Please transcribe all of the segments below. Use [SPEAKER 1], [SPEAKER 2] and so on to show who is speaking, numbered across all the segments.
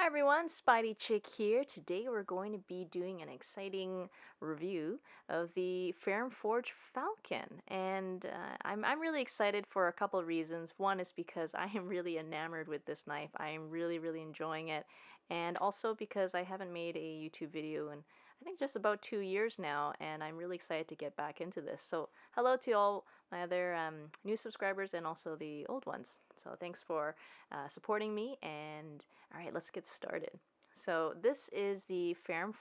[SPEAKER 1] Hi everyone, spydiechick here. Today we're going to be doing an exciting review of the Ferrum Falcon, and I'm really excited for a couple of reasons. One is because I am really enamored with this knife. I am really enjoying it, and also because I haven't made a YouTube video in I think just about 2 years now, and I'm really excited to get back into this. So hello to all my other new subscribers and also the old ones. So thanks for supporting me, and all right, let's get started. So this is the Ferrum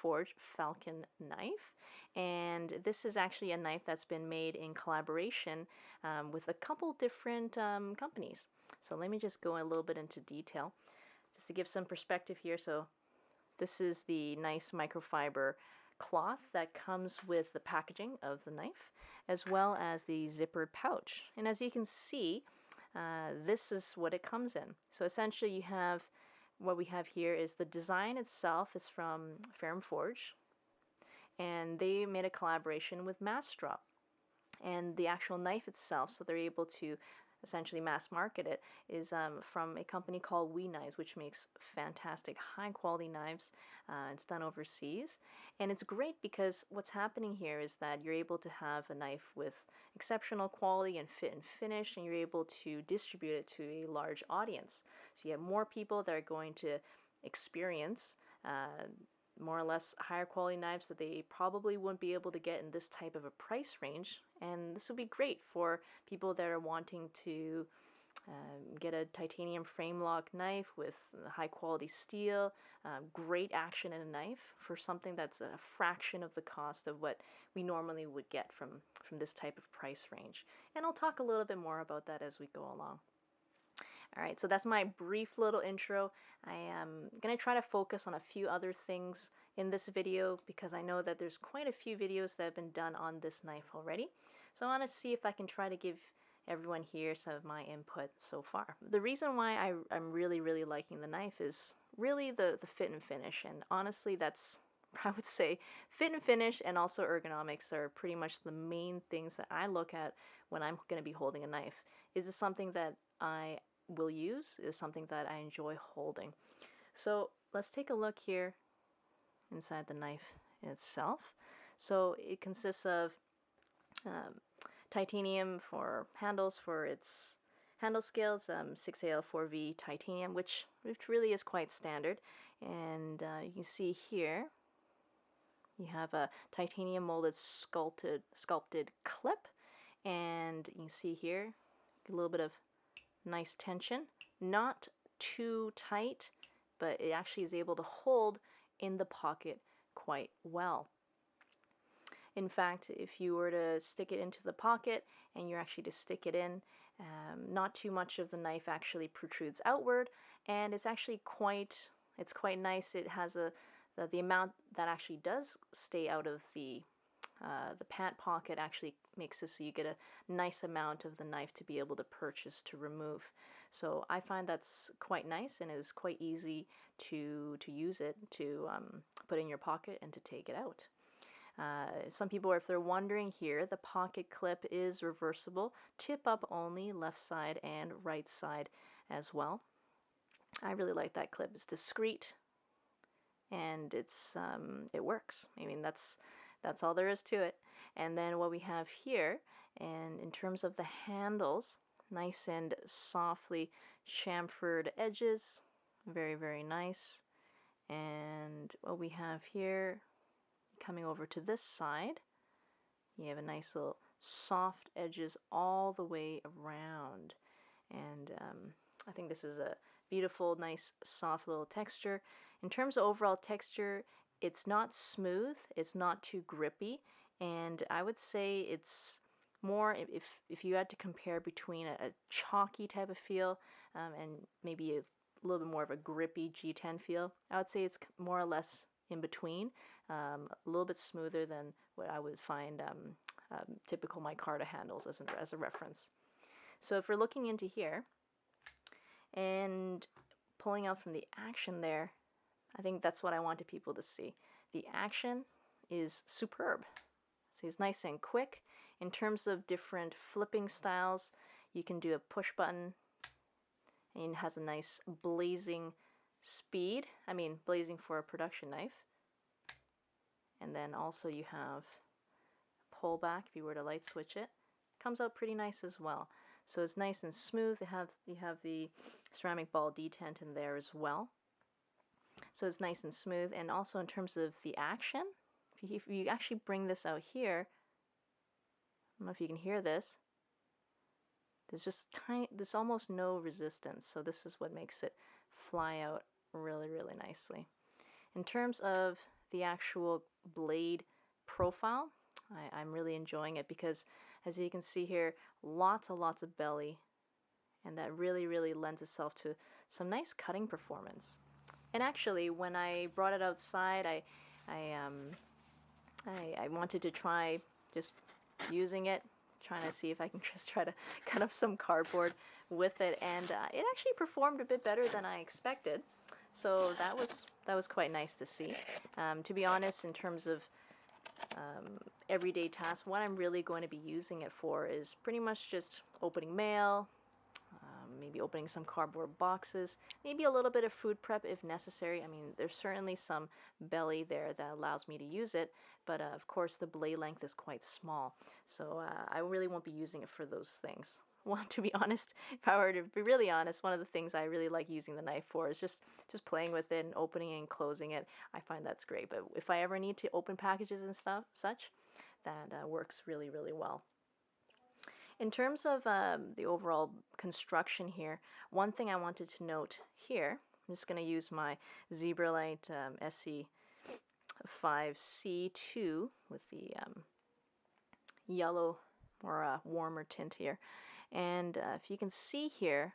[SPEAKER 1] Falcon knife, and this is actually a knife that's been made in collaboration with a couple different companies. So let me just go a little bit into detail, just to give some perspective here. So this is the nice microfiber cloth that comes with the packaging of the knife, as well as the zippered pouch. And as you can see, this is what it comes in. So essentially you have, what we have here is the design itself is from Ferrum, and they made a collaboration with Massdrop. And the actual knife itself, so they're able to essentially mass market it, is from a company called We Knives, which makes fantastic high quality knives. It's done overseas, and it's great because what's happening here is that you're able to have a knife with exceptional quality and fit and finish, and you're able to distribute it to a large audience. So you have more people that are going to experience more or less higher quality knives that they probably wouldn't be able to get in this type of a price range. And this would be great for people that are wanting to get a titanium frame lock knife with high quality steel, great action in a knife for something that's a fraction of the cost of what we normally would get from this type of price range. And I'll talk a little bit more about that as we go along. Alright, so that's my brief little intro. I am going to try to focus on a few other things in this video because I know that there's quite a few videos that have been done on this knife already. So I want to see if I can try to give everyone here some of my input so far. The reason why I'm really liking the knife is really the fit and finish, and honestly that's, I would say, fit and finish and also ergonomics are pretty much the main things that I look at when I'm going to be holding a knife. Is this something that I will use? Is something that I enjoy holding? So let's take a look here inside the knife itself. So it consists of titanium for handles for its handle scales, 6AL4V titanium, which really is quite standard. And you can see here you have a titanium molded sculpted clip, and you can see here a little bit of nice tension, not too tight, but it actually is able to hold in the pocket quite well. In fact, if you were to stick it into the pocket and you're actually to stick it in, not too much of the knife actually protrudes outward, and it's actually quite nice. It has the amount that actually does stay out of the pant pocket actually makes it so you get a nice amount of the knife to be able to purchase to remove. So I find that's quite nice, and it is quite easy to use it to put in your pocket and to take it out. Some people, if they're wondering here, the pocket clip is reversible, tip up only, left side and right side as well. I really like that clip. It's discreet and it works. I mean, that's all there is to it. And then what we have here, and in terms of the handles, nice and softly chamfered edges, very nice. And what we have here, coming over to this side, you have a nice little soft edges all the way around. And I think this is a beautiful, nice, soft little texture. In terms of overall texture, it's not smooth, it's not too grippy, and I would say it's more, if you had to compare between a chalky type of feel and maybe a little bit more of a grippy G10 feel, I would say it's more or less in between, a little bit smoother than what I would find typical micarta handles as a reference. So if we're looking into here and pulling out from the action there, I think that's what I wanted people to see. The action is superb. So it's nice and quick. In terms of different flipping styles, you can do a push button, and it has a nice blazing speed, blazing for a production knife. And then also you have pullback if you were to light switch it. Comes out pretty nice as well. So it's nice and smooth. You have the ceramic ball detent in there as well. So it's nice and smooth. And also in terms of the action, if you actually bring this out here, I don't know if you can hear this. There's just there's almost no resistance. So this is what makes it fly out really, really nicely. In terms of the actual blade profile, I'm really enjoying it because, as you can see here, lots of belly, and that really, really lends itself to some nice cutting performance. And actually, when I brought it outside, I wanted to try just using it, trying to see if I can just try to cut up some cardboard with it, and it actually performed a bit better than I expected. So that was quite nice to see. To be honest, in terms of everyday tasks, what I'm really going to be using it for is pretty much just opening mail, maybe opening some cardboard boxes, maybe a little bit of food prep if necessary. There's certainly some belly there that allows me to use it, but of course the blade length is quite small, so I really won't be using it for those things. Well, to be honest, if I were to be really honest, one of the things I really like using the knife for is just playing with it and opening and closing it. I find that's great, but if I ever need to open packages and such, that works really, really well. In terms of the overall construction here, one thing I wanted to note here, I'm just going to use my Zebralight SE5C2 with the yellow or warmer tint here. And if you can see here,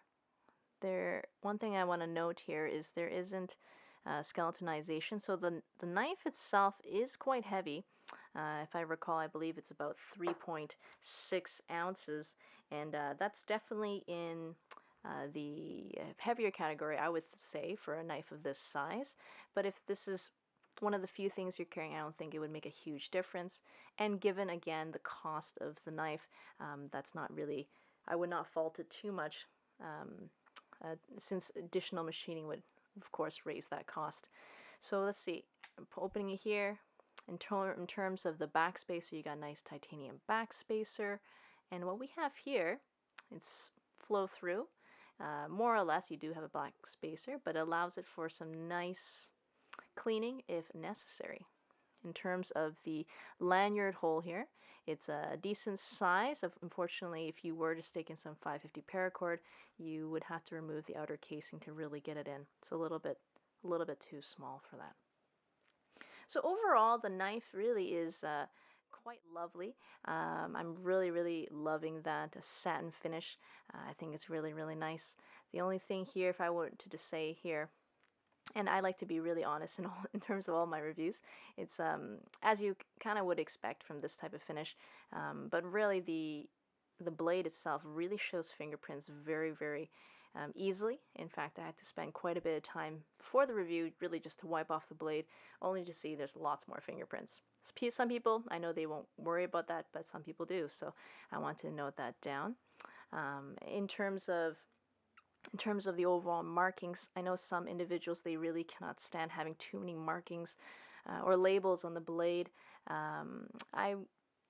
[SPEAKER 1] one thing I want to note here is there isn't skeletonization. So the knife itself is quite heavy. If I recall, I believe it's about 3.6 ounces, and that's definitely in the heavier category, I would say, for a knife of this size. But if this is one of the few things you're carrying, I don't think it would make a huge difference. And given, again, the cost of the knife, that's not really, I would not fault it too much, since additional machining would, of course, raise that cost. So let's see, opening it here. In terms of the back spacer, you got a nice titanium back spacer. And what we have here, it's flow through. More or less, you do have a back spacer, but it allows it for some nice cleaning if necessary. In terms of the lanyard hole here, it's a decent size. Unfortunately, if you were to stick in some 550 paracord, you would have to remove the outer casing to really get it in. It's a little bit too small for that. So overall, the knife really is quite lovely. I'm really, really loving that satin finish. I think it's really, really nice. The only thing here, if I were to say here, and I like to be really honest in terms of all my reviews, it's as you kind of would expect from this type of finish, but really the blade itself really shows fingerprints very, very easily. In fact, I had to spend quite a bit of time before the review really just to wipe off the blade, only to see there's lots more fingerprints. Some people, I know they won't worry about that, but some people do, so I want to note that down. In terms of the overall markings, I know some individuals, they really cannot stand having too many markings or labels on the blade. I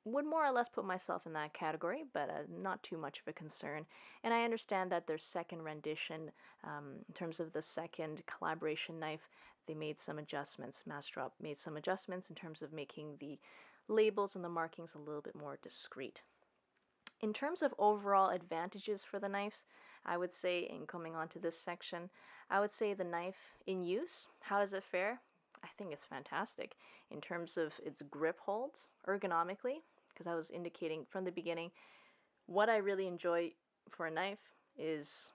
[SPEAKER 1] would more or less put myself in that category, but not too much of a concern. And I understand that their second rendition, in terms of the second collaboration knife, they made some adjustments. Mastrop made some adjustments in terms of making the labels and the markings a little bit more discreet. In terms of overall advantages for the knives, I would say, in coming on to this section, I would say the knife in use, how does it fare? I think it's fantastic in terms of its grip holds ergonomically, because I was indicating from the beginning what I really enjoy for a knife is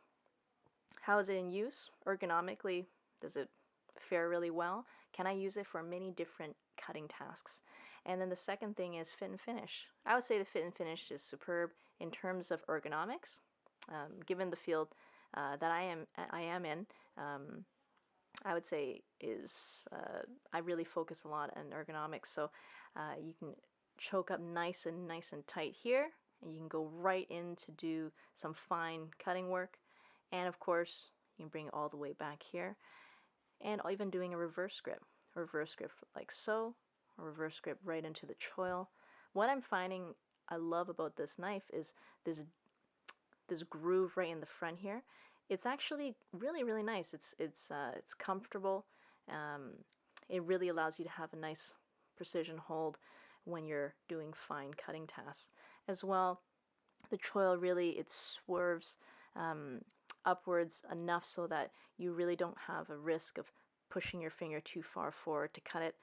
[SPEAKER 1] how is it in use ergonomically. Does it fare really well? Can I use it for many different cutting tasks? And then the second thing is fit and finish. I would say the fit and finish is superb in terms of ergonomics. Given the field that I am in, I would say I really focus a lot on ergonomics. So you can choke up nice and tight here, and you can go right in to do some fine cutting work. And of course, you can bring it all the way back here. and even doing a reverse grip like so, a reverse grip right into the choil. What I'm finding I love about this knife is this this groove right in the front here. It's actually really nice. It's comfortable. Um, it really allows you to have a nice precision hold when you're doing fine cutting tasks. As well, the choil really it swerves um, upwards enough so that you really don't have a risk of pushing your finger too far forward to cut it.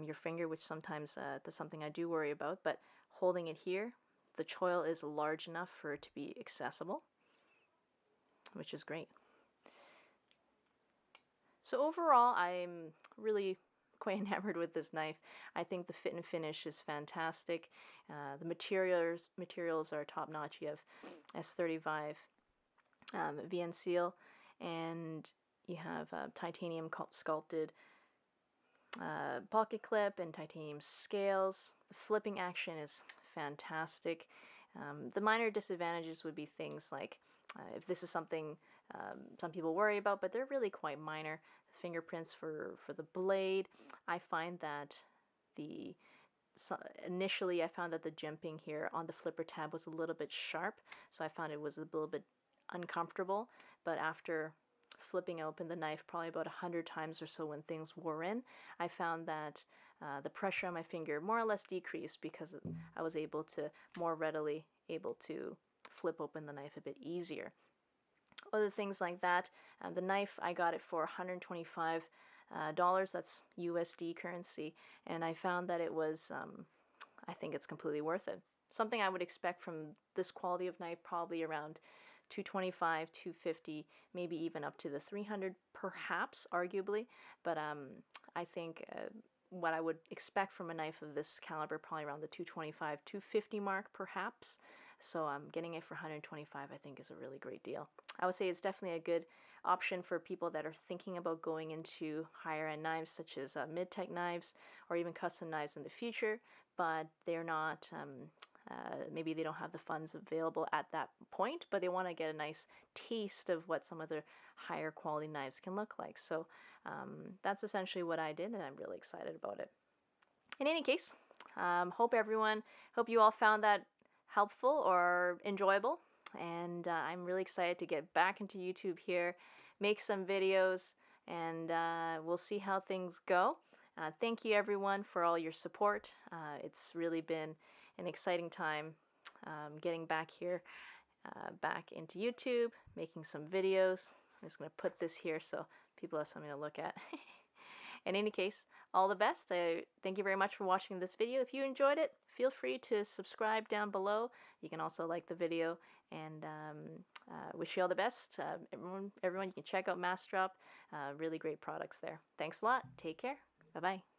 [SPEAKER 1] Your finger, which sometimes that's something I do worry about, but holding it here, the choil is large enough for it to be accessible, which is great. So overall, I'm really quite enamored with this knife. I think the fit and finish is fantastic. The materials are top notch. You have S35 VN seal, and you have titanium sculpted pocket clip and titanium scales. The flipping action is fantastic. The minor disadvantages would be things like if this is something some people worry about, but they're really quite minor. The fingerprints for the blade, I find that the initially I found that the jimping here on the flipper tab was a little bit sharp, so I found it was a little bit uncomfortable, but after flipping open the knife probably about 100 times or so when things wore in, I found that the pressure on my finger more or less decreased because I was able to more readily able to flip open the knife a bit easier. Other things like that. The knife, I got it for $125. That's USD currency, and I found that it was, I think it's completely worth it. Something I would expect from this quality of knife, probably around 225, 250, maybe even up to the 300, perhaps, arguably. But I think what I would expect from a knife of this caliber, probably around the 225, 250 mark, perhaps. So getting it for 125, I think, is a really great deal. I would say it's definitely a good option for people that are thinking about going into higher end knives, such as Midtech knives or even custom knives in the future, but they're not. Maybe they don't have the funds available at that point, but they want to get a nice taste of what some of the higher quality knives can look like. So that's essentially what I did, and I'm really excited about it. In any case, hope you all found that helpful or enjoyable, and I'm really excited to get back into YouTube here, make some videos, and we'll see how things go. Thank you everyone for all your support. It's really been an exciting time getting back here, back into YouTube, making some videos. I'm just going to put this here so people have something to look at. In any case, all the best. Thank you very much for watching this video. If you enjoyed it, feel free to subscribe down below. You can also like the video, and wish you all the best. Everyone, you can check out Mass Drop. Really great products there. Thanks a lot. Take care. Bye-bye.